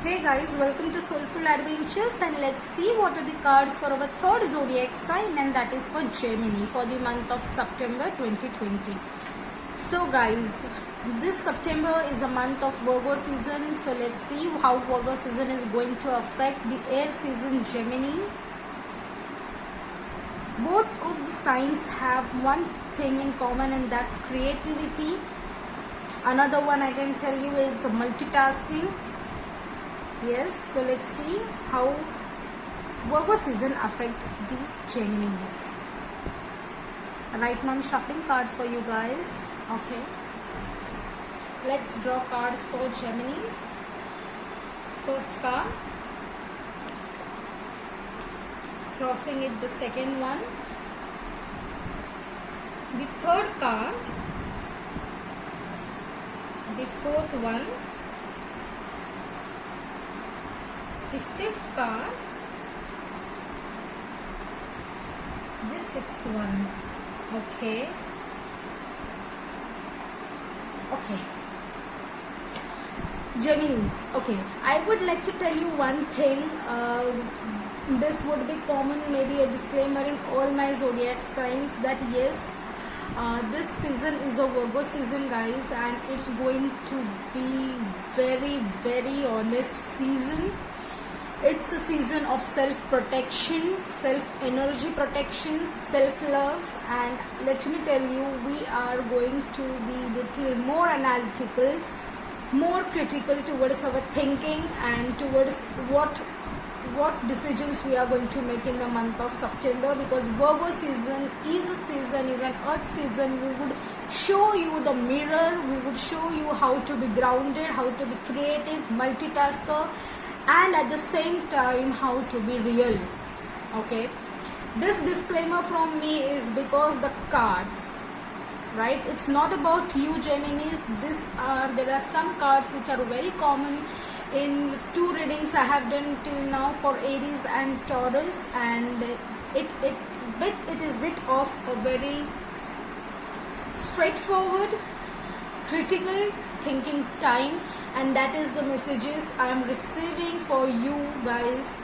Hey guys, welcome to Soulful Adventures, and let's see what are the cards for our third zodiac sign, and that is for Gemini for the month of September 2020. So guys, this September is a month of Virgo season, so let's see how Virgo season is going to affect the air season Gemini. Both of the signs have one thing in common, and that's creativity. Another one I can tell you is multitasking. Yes, so let's see how Virgo season affects the Geminis. Right now I'm shuffling cards for you guys. Okay, let's draw cards for Geminis. First card, crossing it the second one, the third card, the fourth one, the fifth card, the sixth one. Okay. Geminis. Okay, I would like to tell you one thing. This would be common, maybe a disclaimer in all my zodiac signs, that yes, this season is a Virgo season, guys, and it's going to be very honest season. It's a season of self-protection, self-energy protection, self-love, and let me tell you, we are going to be little more analytical, more critical towards our thinking and towards what decisions we are going to make in the month of September, because Virgo season is an earth season. We would show you the mirror, we would show you how to be grounded, how to be creative, multitasker, and at the same time how to be real. Okay, this disclaimer from me is because the cards, right, it's not about you Geminis. There are some cards which are very common in two readings I have done till now for Aries and Taurus, and it is bit of a very straightforward, critical thinking time, and that is the messages I am receiving for you guys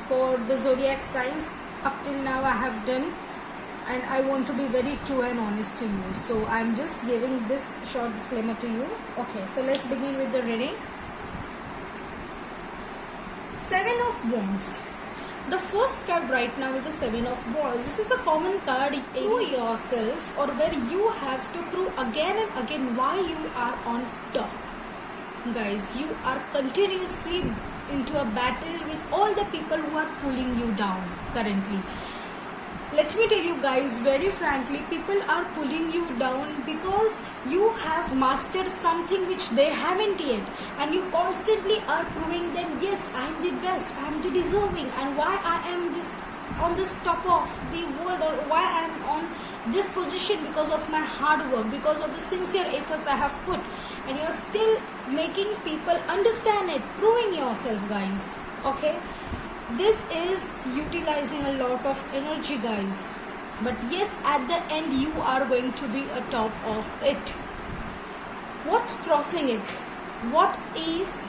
for the zodiac signs up till now I have done, and I want to be very true and honest to you, so I am just giving this short disclaimer to you. Okay, so let's begin with the reading. Seven of Wands. The first card right now is a Seven of Wands. This is a common card to yourself, or where you have to prove again and again why you are on top. Guys, you are continuously into a battle with all the people who are pulling you down currently. Let me tell you guys, very frankly, people are pulling you down because you have mastered something which they haven't yet, and you constantly are proving them, yes, I am the best, I am the deserving, and why I am this on this top of the world, or why I am on this position, because of my hard work, because of the sincere efforts I have put, and you are still making people understand it, proving yourself, guys. Okay, this is utilizing a lot of energy, guys, but yes, at the end you are going to be a top of it. What's crossing it? What is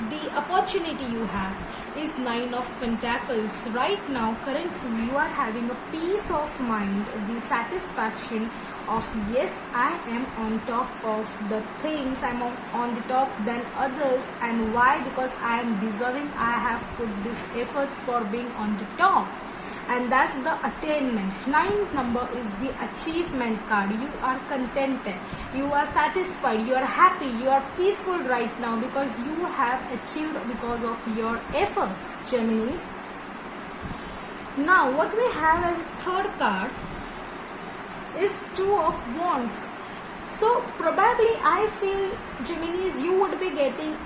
the opportunity you have? Is Nine of Pentacles. Right now, currently you are having a peace of mind, the satisfaction of, yes, I am on top of the things, I'm on the top than others. And why? Because I am deserving, I have put these efforts for being on the top, and that's the attainment. Ninth number is the achievement card. You are contented, you are satisfied, you are happy, you are peaceful right now because you have achieved because of your efforts, Geminis. Now what we have as third card is Two of Wands. So probably I feel, Geminis, you would be getting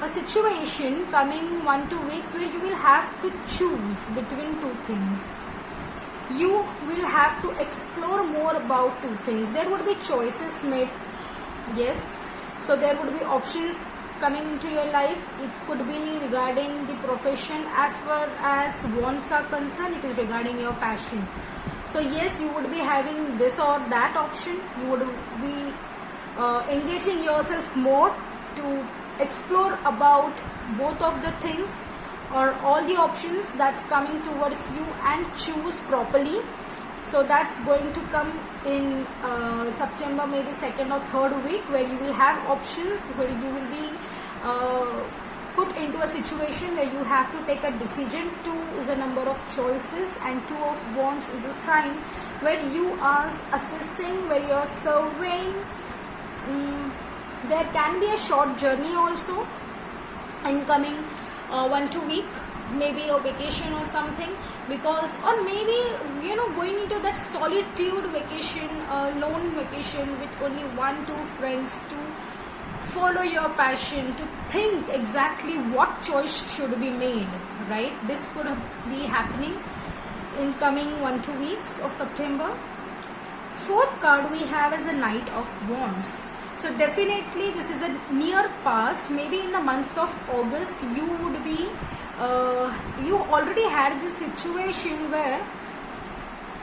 a situation coming 1-2 weeks where you will have to choose between two things. You will have to explore more about two things. There would be choices made, yes, so there would be options coming into your life. It could be regarding the profession, as far as wants are concerned, it is regarding your passion. So yes, you would be having this or that option. You would be engaging yourself more to explore about both of the things or all the options that's coming towards you and choose properly. So that's going to come in September, maybe second or third week, where you will have options, where you will be put into a situation where you have to take a decision. 2 is a number of choices and 2 of wands is a sign where you are assessing, where you are surveying. There can be a short journey also in coming 1-2 week, maybe a vacation or something, because, or maybe going into that solitude vacation, lone vacation with only 1-2 friends to follow your passion, to think exactly what choice should be made, right? This could be happening in coming 1-2 weeks of September. 4th card we have is a Knight of Wands. So definitely this is a near past, maybe in the month of August you would be you already had this situation where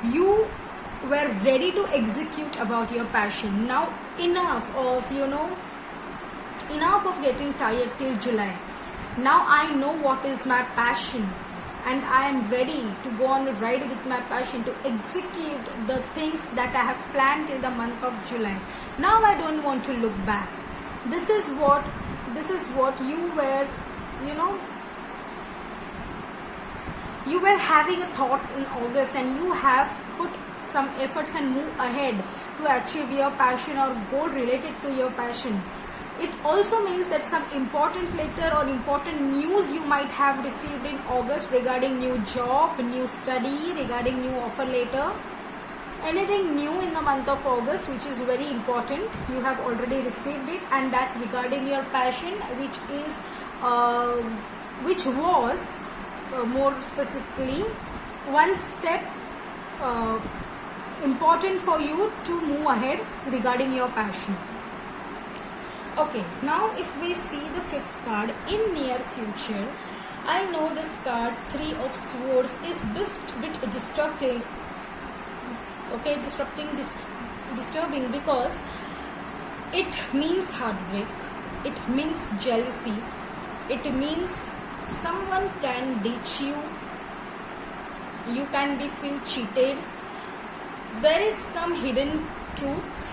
you were ready to execute about your passion. Now enough of enough of getting tired till July. Now I know what is my passion and I am ready to go on a ride with my passion to execute the things that I have planned till the month of July. Now I don't want to look back. This is what you were, you were having thoughts in August, and you have put some efforts and move ahead to achieve your passion or goal related to your passion. It also means that some important letter or important news you might have received in August regarding new job, new study, regarding new offer letter. Anything new in the month of August which is very important, you have already received it, and that's regarding your passion, which was more specifically one step important for you to move ahead regarding your passion. Okay, now if we see the 5th card in near future, I know this card 3 of Swords is bit disturbing. Okay, disturbing because it means heartbreak, it means jealousy, it means someone can ditch you, you can be feel cheated. There is some hidden truths.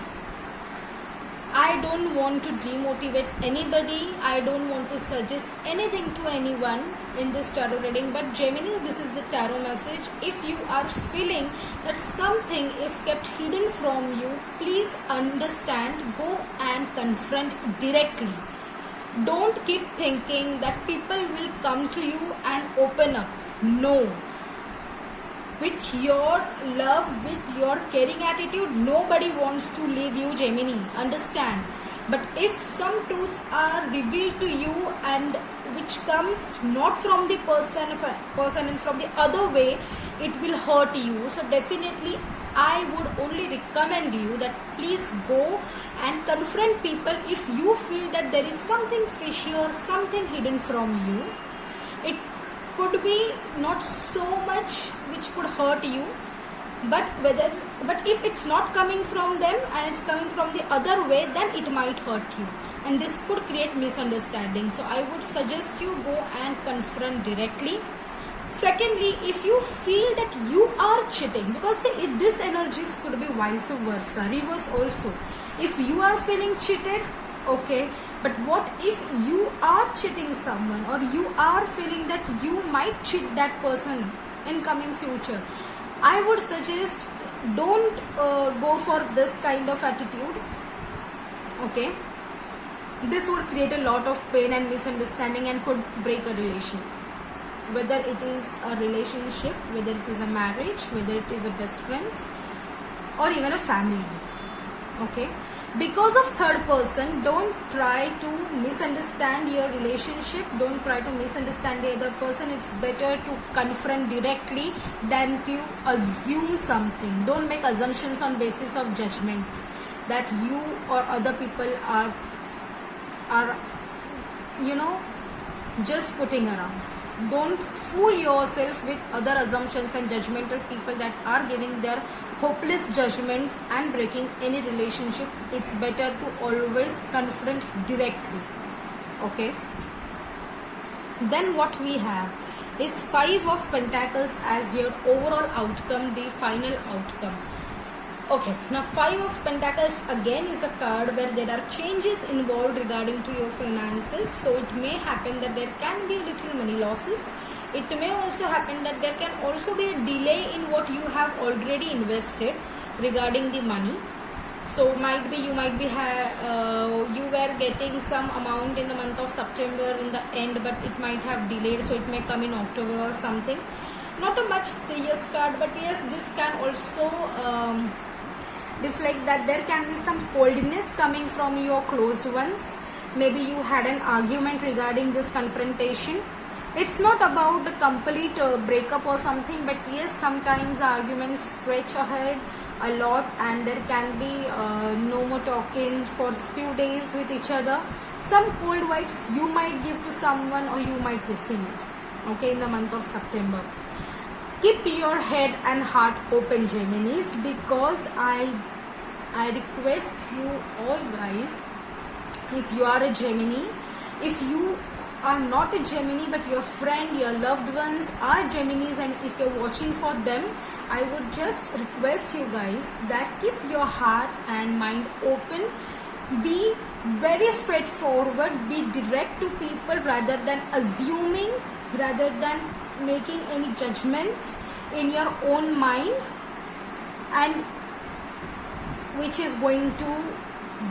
I don't want to demotivate anybody. I don't want to suggest anything to anyone in this tarot reading. But Geminis, this is the tarot message. If you are feeling that something is kept hidden from you, please understand, go and confront directly. Don't keep thinking that people will come to you and open up. No. With your love, with your caring attitude, nobody wants to leave you, Gemini. Understand. But if some truths are revealed to you and which comes not from the person and from the other way, it will hurt you. So definitely I would only recommend you that please go and confront people if you feel that there is something fishy or something hidden from you. It could be not so much which could hurt you, but if it's not coming from them and it's coming from the other way, then it might hurt you, and this could create misunderstanding. So I would suggest you go and confront directly. Secondly, if you feel that you are cheating, because see, this energies could be vice versa, reverse also. If you are feeling cheated, okay, but what if you are cheating someone, or you are feeling that you might cheat that person in coming future? I would suggest don't go for this kind of attitude. Okay, this would create a lot of pain and misunderstanding and could break a relation. Whether it is a relationship, whether it is a marriage, whether it is a best friends, or even a family. Okay, because of third person, don't try to misunderstand your relationship, don't try to misunderstand the other person. It's better to confront directly than to assume something. Don't make assumptions on basis of judgments that you or other people are just putting around. Don't fool yourself with other assumptions and judgmental people that are giving their hopeless judgments and breaking any relationship. It's better to always confront directly. Okay. Then what we have is 5 of Pentacles as your overall outcome, the final outcome. Okay, now 5 of Pentacles again is a card where there are changes involved regarding to your finances. So it may happen that there can be little money losses. It may also happen that there can also be a delay in what you have already invested regarding the money. So you were getting some amount in the month of September in the end, but it might have delayed, so it may come in October or something. Not a much serious card, but yes, this can also reflect that there can be some coldness coming from your closed ones. Maybe you had an argument regarding this confrontation. It's not about the complete breakup or something, but yes, sometimes arguments stretch ahead a lot and there can be no more talking for few days with each other. Some cold vibes you might give to someone or you might receive, okay, in the month of September. Keep your head and heart open, Geminis, because I request you all guys, if you are a Gemini, if you are not a Gemini but your friend, your loved ones are Geminis, and if you're watching for them, I would just request you guys that keep your heart and mind open. Be very straightforward, be direct to people rather than assuming, rather than making any judgments in your own mind, and which is going to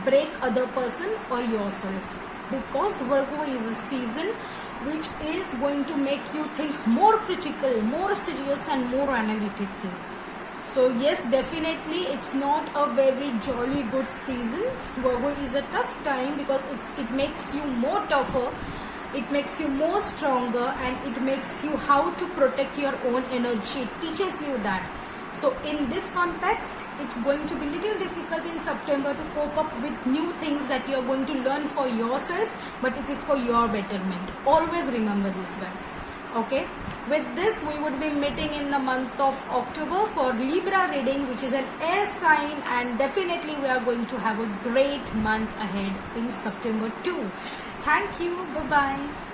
break other person or yourself. Because Virgo is a season which is going to make you think more critical, more serious and more analytical. So yes, definitely it's not a very jolly good season. Virgo is a tough time because it makes you more tougher, it makes you more stronger, and it makes you how to protect your own energy. It teaches you that. So in this context, it's going to be little difficult in September to cope up with new things that you're going to learn for yourself, but it is for your betterment. Always remember this, guys. Okay. With this, we would be meeting in the month of October for Libra reading, which is an air sign, and definitely we are going to have a great month ahead in September too. Thank you. Bye-bye.